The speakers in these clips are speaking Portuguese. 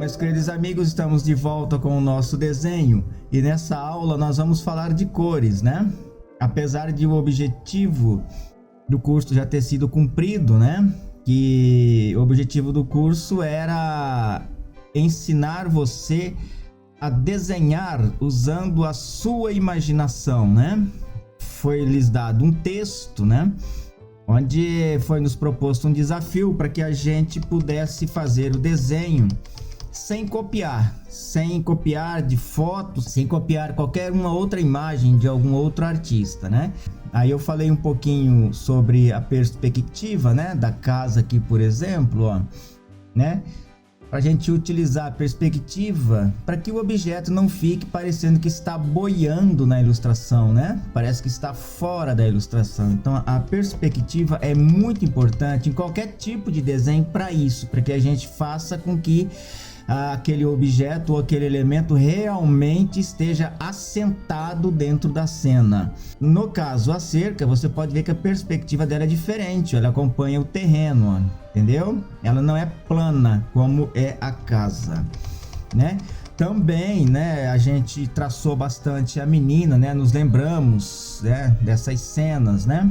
Meus queridos amigos, estamos de volta com o nosso desenho e nessa aula nós vamos falar de cores, né? Apesar de o objetivo do curso já ter sido cumprido, né? Que o objetivo do curso era ensinar você a desenhar usando a sua imaginação, né? Foi lhes dado um texto, né? Onde foi nos proposto um desafio para que a gente pudesse fazer o desenho sem copiar de fotos, sem copiar qualquer uma outra imagem de algum outro artista, né? Aí eu falei um pouquinho sobre a perspectiva, né, da casa aqui, por exemplo, ó, né? Para a gente utilizar a perspectiva para que o objeto não fique parecendo que está boiando na ilustração, né? Parece que está fora da ilustração. Então a perspectiva é muito importante em qualquer tipo de desenho para isso, para que a gente faça com que aquele objeto ou aquele elemento realmente esteja assentado dentro da cena. No caso, a cerca, você pode ver que a perspectiva dela é diferente, ela acompanha o terreno, ó, entendeu? Ela não é plana como é a casa, né? Também, né, a gente traçou bastante a menina, né? Nos lembramos, né, dessas cenas, né?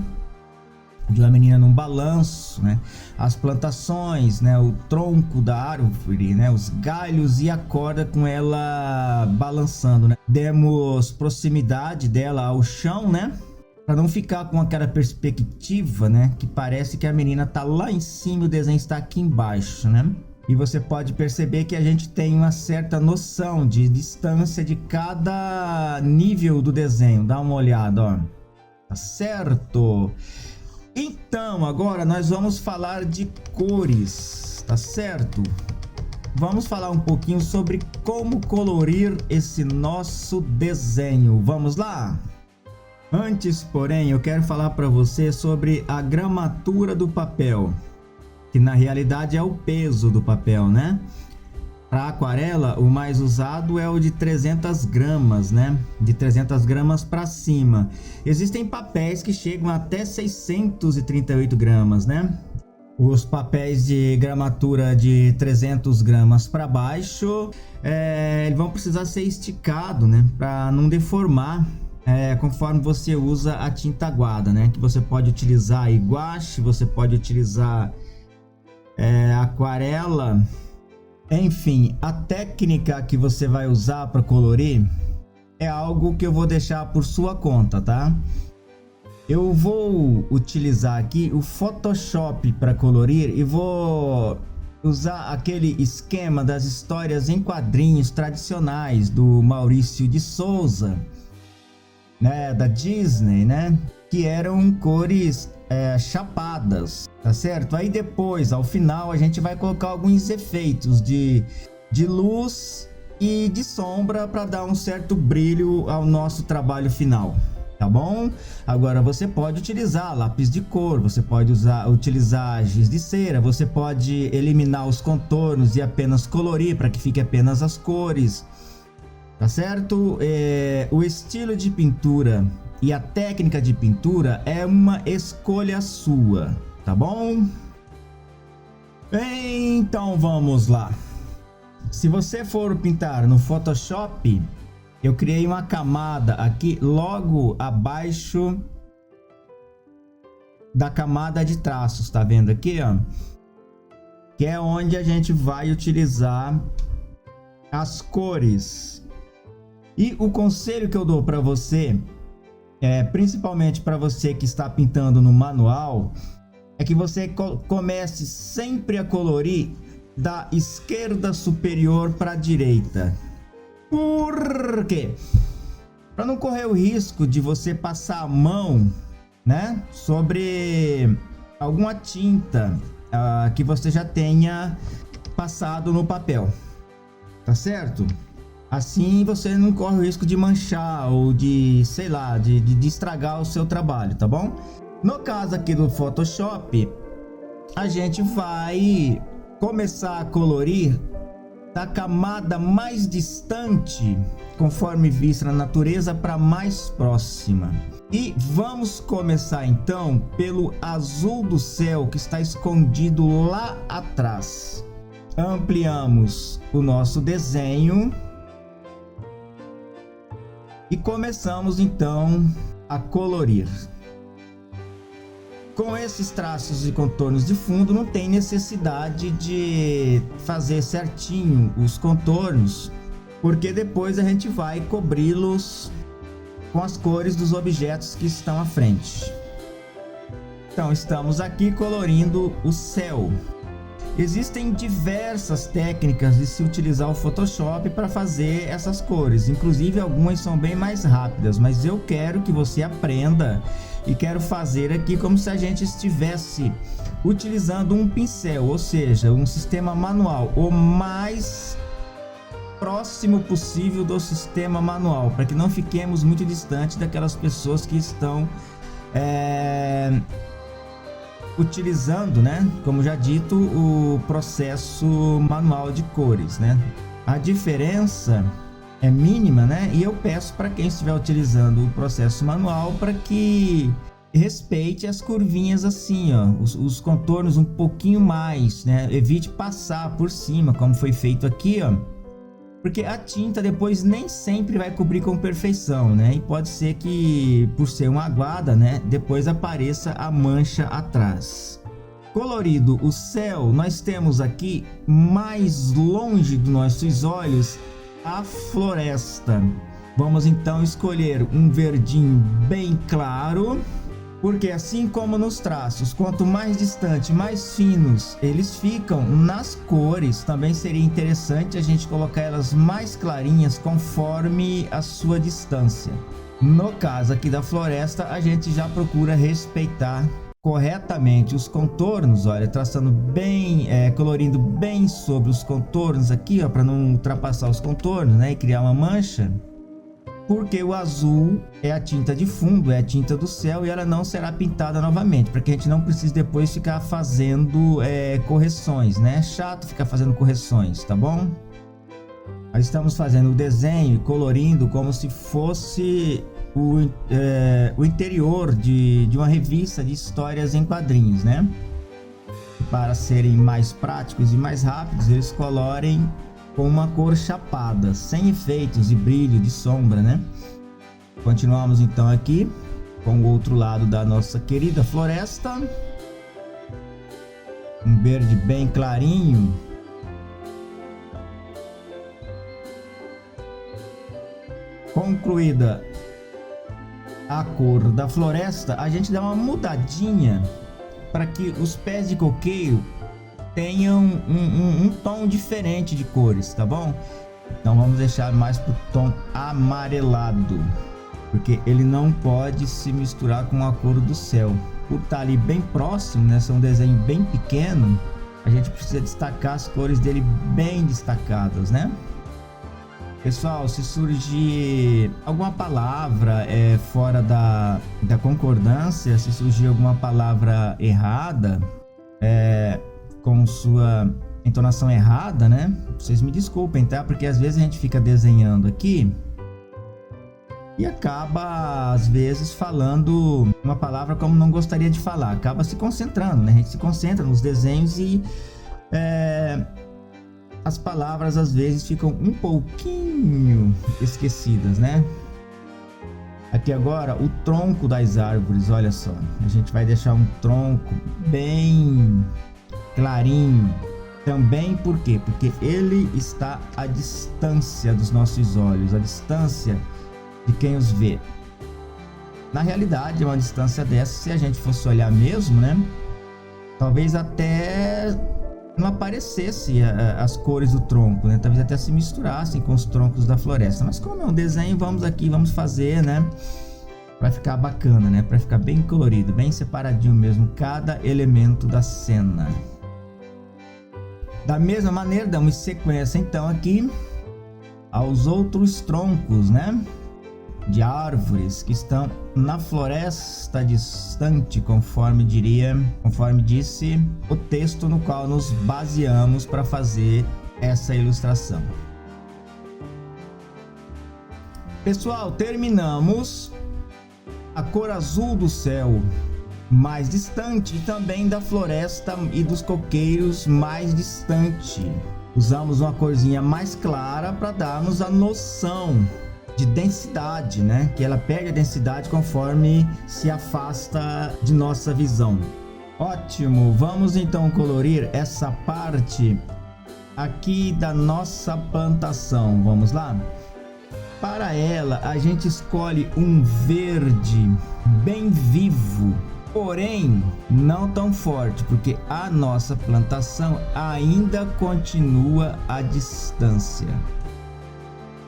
De uma menina num balanço, né? As plantações, né? O tronco da árvore, né? Os galhos e a corda com ela balançando, né? Demos proximidade dela ao chão, né? Para não ficar com aquela perspectiva, né? Que parece que a menina tá lá em cima e o desenho está aqui embaixo, né? E você pode perceber que a gente tem uma certa noção de distância de cada nível do desenho. Dá uma olhada, ó. Tá certo? Então, agora nós vamos falar de cores, tá certo? Vamos falar um pouquinho sobre como colorir esse nosso desenho. Vamos lá? Antes, porém, eu quero falar para você sobre a gramatura do papel, que na realidade é o peso do papel, né? Para aquarela, o mais usado é o de 300 gramas, né? De 300 gramas para cima. Existem papéis que chegam até 638 gramas, né? Os papéis de gramatura de 300 gramas para baixo, eles vão precisar ser esticados, né? Para não deformar, conforme você usa a tinta aguada, né? Que você pode utilizar guache, você pode utilizar aquarela. Enfim, a técnica que você vai usar para colorir é algo que eu vou deixar por sua conta, tá? Eu vou utilizar aqui o Photoshop para colorir e vou usar aquele esquema das histórias em quadrinhos tradicionais do Maurício de Souza, né, da Disney, né, que eram cores chapadas, tá certo? Aí depois, ao final, a gente vai colocar alguns efeitos de luz e de sombra para dar um certo brilho ao nosso trabalho final, tá bom? Agora você pode utilizar lápis de cor, você pode utilizar giz de cera, você pode eliminar os contornos e apenas colorir para que fique apenas as cores, tá certo? O estilo de pintura e a técnica de pintura é uma escolha sua, tá bom? Então vamos lá. Se você for pintar no Photoshop, eu criei uma camada aqui logo abaixo da camada de traços, tá vendo aqui, ó? Que é onde a gente vai utilizar as cores. E o conselho que eu dou para você, principalmente para você que está pintando no manual, é que você comece sempre a colorir da esquerda superior para a direita. Por quê? Para não correr o risco de você passar a mão, né, sobre alguma tinta que você já tenha passado no papel, tá certo? Assim você não corre o risco de manchar ou de, sei lá, de estragar o seu trabalho, tá bom? No caso aqui do Photoshop, a gente vai começar a colorir da camada mais distante, conforme vista na natureza, para mais próxima. E vamos começar então pelo azul do céu que está escondido lá atrás. ampliamos o nosso desenho e começamos então a colorir. Com esses traços e contornos de fundo, não tem necessidade de fazer certinho os contornos, porque depois a gente vai cobri-los com as cores dos objetos que estão à frente. Então, estamos aqui colorindo o céu. Existem diversas técnicas de se utilizar o Photoshop para fazer essas cores, inclusive algumas são bem mais rápidas, mas eu quero que você aprenda e quero fazer aqui como se a gente estivesse utilizando um pincel, ou seja, um sistema manual, o mais próximo possível do sistema manual, para que não fiquemos muito distante daquelas pessoas que estão utilizando, né, como já dito, o processo manual de cores, né? A diferença é mínima, né? E eu peço para quem estiver utilizando o processo manual para que respeite as curvinhas assim, ó, os contornos um pouquinho mais, né? Evite passar por cima, como foi feito aqui, ó. Porque a tinta depois nem sempre vai cobrir com perfeição, né? E pode ser que, por ser uma aguada, né, depois apareça a mancha atrás. Colorido o céu, nós temos aqui mais longe dos nossos olhos a floresta. Vamos então escolher um verdinho bem claro, porque assim como nos traços, quanto mais distante, mais finos eles ficam, nas cores também seria interessante a gente colocar elas mais clarinhas conforme a sua distância. No caso aqui da floresta, a gente já procura respeitar corretamente os contornos, olha, traçando bem, colorindo bem sobre os contornos aqui, ó, para não ultrapassar os contornos, né, e criar uma mancha. Porque o azul é a tinta de fundo, é a tinta do céu e ela não será pintada novamente, para que a gente não precise depois ficar fazendo correções, né? É chato ficar fazendo correções, tá bom? Nós estamos fazendo o desenho e colorindo como se fosse o interior de uma revista de histórias em quadrinhos, né? Para serem mais práticos e mais rápidos, eles colorem com uma cor chapada, sem efeitos e brilho de sombra, né? Continuamos então aqui com o outro lado da nossa querida floresta. Um verde bem clarinho. Concluída a cor da floresta, a gente dá uma mudadinha para que os pés de coqueiro tenham um tom diferente de cores, tá bom? Então vamos deixar mais pro tom amarelado, porque ele não pode se misturar com a cor do céu. Por estar ali bem próximo, né, ser um desenho bem pequeno, a gente precisa destacar as cores dele bem destacadas, né? Pessoal, se surgir alguma palavra fora da concordância, se surgir alguma palavra errada, com sua entonação errada, né? Vocês me desculpem, tá? Porque às vezes a gente fica desenhando aqui e acaba, às vezes, falando uma palavra como não gostaria de falar. Acaba se concentrando, né? A gente se concentra nos desenhos e as palavras, às vezes, ficam um pouquinho esquecidas, né? Aqui agora, o tronco das árvores, olha só. A gente vai deixar um tronco bem clarinho. Também por quê? Porque ele está à distância dos nossos olhos, à distância de quem os vê. Na realidade, uma distância dessa, se a gente fosse olhar mesmo, né? Talvez até não aparecesse as cores do tronco, né? Talvez até se misturassem com os troncos da floresta. Mas como é um desenho, vamos fazer, né? Para ficar bacana, né? Para ficar bem colorido, bem separadinho mesmo, cada elemento da cena. Da mesma maneira, damos sequência então aqui aos outros troncos, né, de árvores que estão na floresta distante, conforme disse o texto no qual nos baseamos para fazer essa ilustração. Pessoal, terminamos a cor azul do céu. mais distante e também da floresta e dos coqueiros mais distante. Usamos uma corzinha mais clara para darmos a noção de densidade, né? Que ela perde a densidade conforme se afasta de nossa visão. Ótimo, vamos então colorir essa parte aqui da nossa plantação. Vamos lá? Para ela, a gente escolhe um verde bem vivo, porém não tão forte, porque a nossa plantação ainda continua à distância.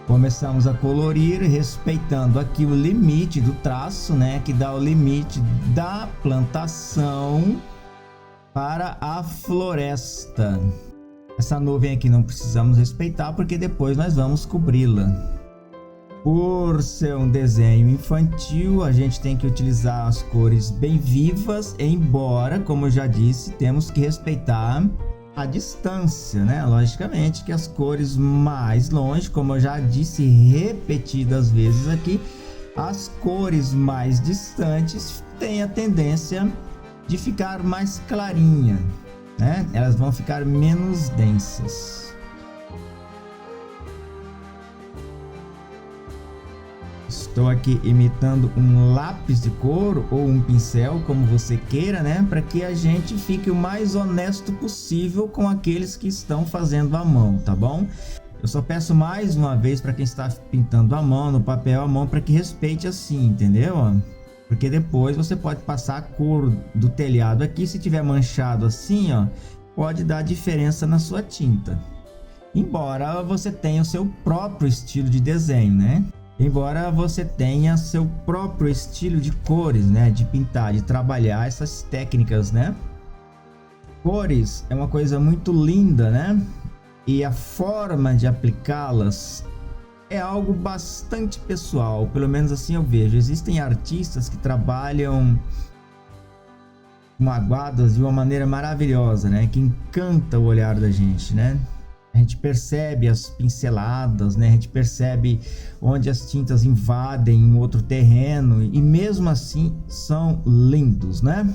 Começamos a colorir respeitando aqui o limite do traço, né, que dá o limite da plantação para a floresta. Essa nuvem aqui não precisamos respeitar porque depois nós vamos cobri-la. Por ser um desenho infantil, a gente tem que utilizar as cores bem vivas, embora, como eu já disse, temos que respeitar a distância, né? Logicamente que as cores mais longe, como eu já disse repetidas vezes aqui, as cores mais distantes têm a tendência de ficar mais clarinha, né? Elas vão ficar menos densas. Estou aqui imitando um lápis de cor ou um pincel, como você queira, né? Para que a gente fique o mais honesto possível com aqueles que estão fazendo à mão, tá bom? Eu só peço mais uma vez para quem está pintando à mão, no papel à mão, para que respeite assim, entendeu? Porque depois você pode passar a cor do telhado aqui, se tiver manchado assim, ó, pode dar diferença na sua tinta. Embora você tenha o seu próprio estilo de desenho, né? Embora você tenha seu próprio estilo de cores, né? De pintar, de trabalhar essas técnicas, né? Cores é uma coisa muito linda, né? E a forma de aplicá-las é algo bastante pessoal, pelo menos assim eu vejo. Existem artistas que trabalham com aguadas de uma maneira maravilhosa, né? Que encanta o olhar da gente, né? A gente percebe as pinceladas, né? A gente percebe onde as tintas invadem um outro terreno e mesmo assim são lindos, né?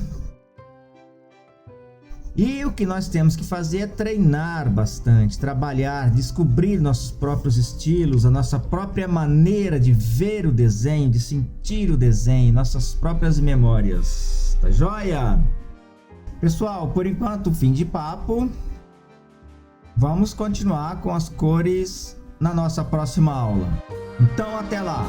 E o que nós temos que fazer é treinar bastante, trabalhar, descobrir nossos próprios estilos, a nossa própria maneira de ver o desenho, de sentir o desenho, nossas próprias memórias. Tá joia? Pessoal, por enquanto, fim de papo. Vamos continuar com as cores na nossa próxima aula. Então, até lá!